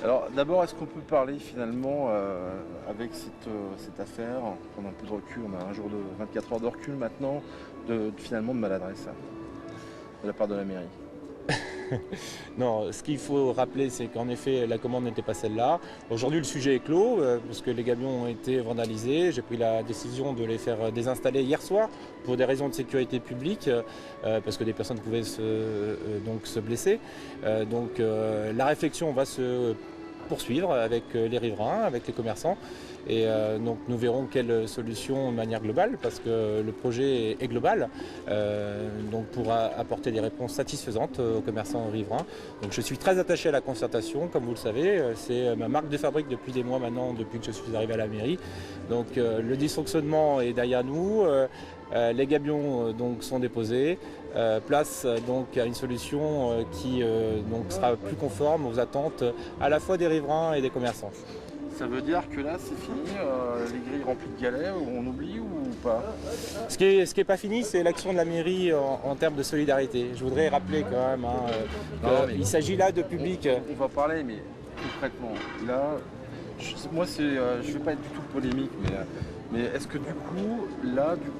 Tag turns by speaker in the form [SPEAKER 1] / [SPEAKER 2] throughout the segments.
[SPEAKER 1] Alors d'abord, est-ce qu'on peut parler finalement, avec cette affaire, prendre un peu de recul, on a un jour de 24 heures de recul maintenant, finalement de maladresse de la part de la mairie?
[SPEAKER 2] Non, ce qu'il faut rappeler, c'est qu'en effet, la commande n'était pas celle-là. Aujourd'hui, le sujet est clos, parce que les camions ont été vandalisés. J'ai pris la décision de les faire désinstaller hier soir pour des raisons de sécurité publique, parce que des personnes pouvaient donc se blesser. La réflexion va se poursuivre avec les riverains, avec les commerçants. Et donc nous verrons quelle solution de manière globale, parce que le projet est global, donc pour apporter des réponses satisfaisantes aux commerçants et aux riverains. Donc je suis très attaché à la concertation, comme vous le savez, c'est ma marque de fabrique depuis des mois maintenant, depuis que je suis arrivé à la mairie. Donc le dysfonctionnement est derrière nous, les gabions donc sont déposés, place donc à une solution qui donc sera plus conforme aux attentes à la fois des riverains et des commerçants.
[SPEAKER 1] Ça veut dire que là c'est fini, les grilles remplies de galets, on oublie ou pas?
[SPEAKER 2] Ce qui est pas fini, c'est l'action de la mairie en termes de solidarité. Je voudrais rappeler quand même qu'il s'agit là de public.
[SPEAKER 1] On va parler, mais concrètement, là, moi je vais pas être du tout polémique, mais est-ce que du coup,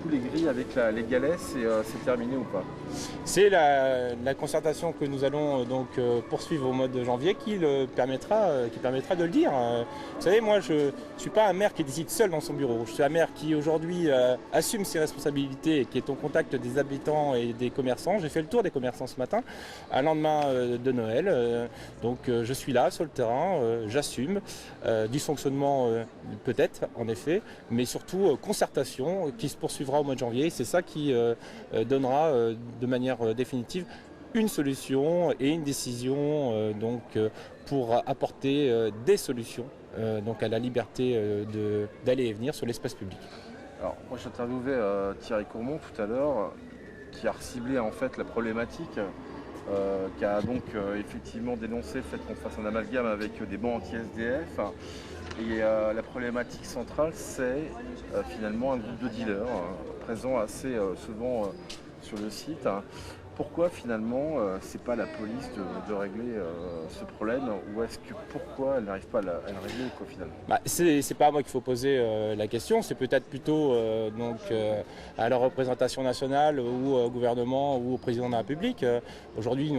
[SPEAKER 1] les grilles avec les galets, c'est terminé ou pas?
[SPEAKER 2] C'est la concertation que nous allons poursuivre au mois de janvier qui permettra de le dire. Vous savez, moi je ne suis pas un maire qui décide seul dans son bureau. Je suis un maire qui aujourd'hui assume ses responsabilités et qui est au contact des habitants et des commerçants. J'ai fait le tour des commerçants ce matin, à lendemain de Noël. Je suis là sur le terrain, j'assume. Dysfonctionnement peut-être, en effet, mais surtout concertation qui se poursuivra au mois de janvier. C'est ça qui donnera de manière définitive une solution et une décision pour apporter des solutions à la liberté d'aller et venir sur l'espace public.
[SPEAKER 1] Alors moi j'ai interviewé Thierry Courmont tout à l'heure, qui a ciblé en fait la problématique, qui a donc effectivement dénoncé le fait qu'on fasse un amalgame avec des bancs anti-SDF. Et la problématique centrale, c'est finalement un groupe de dealers présent assez souvent sur le site. Pourquoi finalement c'est pas la police de régler ce problème, ou pourquoi elle n'arrive pas à le régler quoi, finalement?
[SPEAKER 2] C'est pas à moi qu'il faut poser la question, c'est peut-être plutôt à la représentation nationale ou au gouvernement ou au président de la République. Aujourd'hui,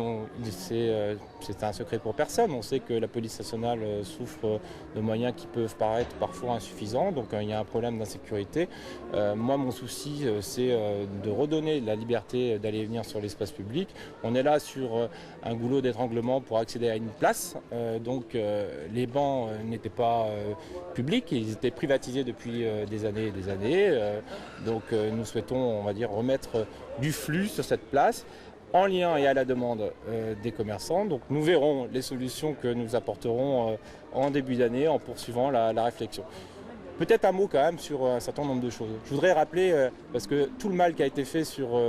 [SPEAKER 2] c'est un secret pour personne. On sait que la police nationale souffre de moyens qui peuvent paraître parfois insuffisants, donc il y a un problème d'insécurité. Moi, mon souci, c'est de redonner la liberté d'aller et venir sur l'espace public. On est là sur un goulot d'étranglement pour accéder à une place. Les bancs n'étaient pas publics, ils étaient privatisés depuis des années et des années. Nous souhaitons, on va dire, remettre du flux sur cette place en lien et à la demande des commerçants. Donc nous verrons les solutions que nous apporterons en début d'année en poursuivant la réflexion. Peut-être un mot quand même sur un certain nombre de choses. Je voudrais rappeler, parce que tout le mal qui a été fait sur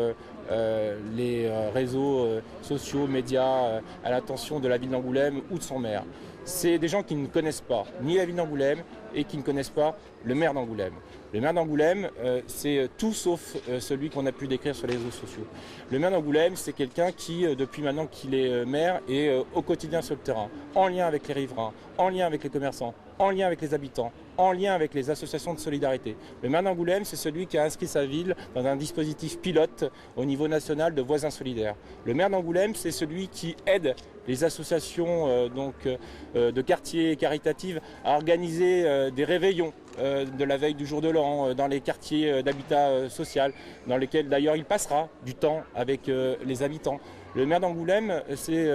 [SPEAKER 2] les réseaux sociaux, médias, à l'attention de la ville d'Angoulême ou de son maire, c'est des gens qui ne connaissent pas ni la ville d'Angoulême et qui ne connaissent pas le maire d'Angoulême. Le maire d'Angoulême, c'est tout sauf celui qu'on a pu décrire sur les réseaux sociaux. Le maire d'Angoulême, c'est quelqu'un qui, depuis maintenant qu'il est maire, est au quotidien sur le terrain, en lien avec les riverains, en lien avec les commerçants, en lien avec les habitants, en lien avec les associations de solidarité. Le maire d'Angoulême, c'est celui qui a inscrit sa ville dans un dispositif pilote au niveau national de voisins solidaires. Le maire d'Angoulême, c'est celui qui aide les associations de quartiers caritatives à organiser des réveillons de la veille du jour de l'an dans les quartiers d'habitat social, dans lesquels d'ailleurs il passera du temps avec les habitants. Le maire d'Angoulême, c'est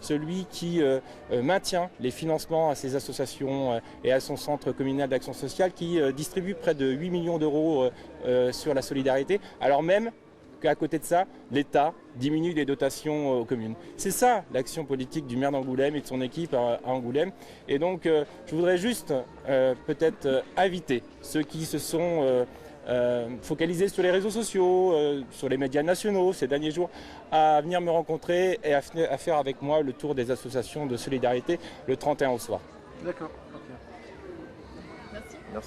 [SPEAKER 2] celui qui maintient les financements à ses associations et à son centre communal d'action sociale qui distribue près de 8 millions d'euros sur la solidarité, alors même qu'à côté de ça, l'État diminue les dotations aux communes. C'est ça l'action politique du maire d'Angoulême et de son équipe à Angoulême. Et donc je voudrais juste peut-être inviter ceux qui se sont focalisés sur les réseaux sociaux, sur les médias nationaux ces derniers jours, à venir me rencontrer et à faire avec moi le tour des associations de solidarité le 31 au soir.
[SPEAKER 1] D'accord.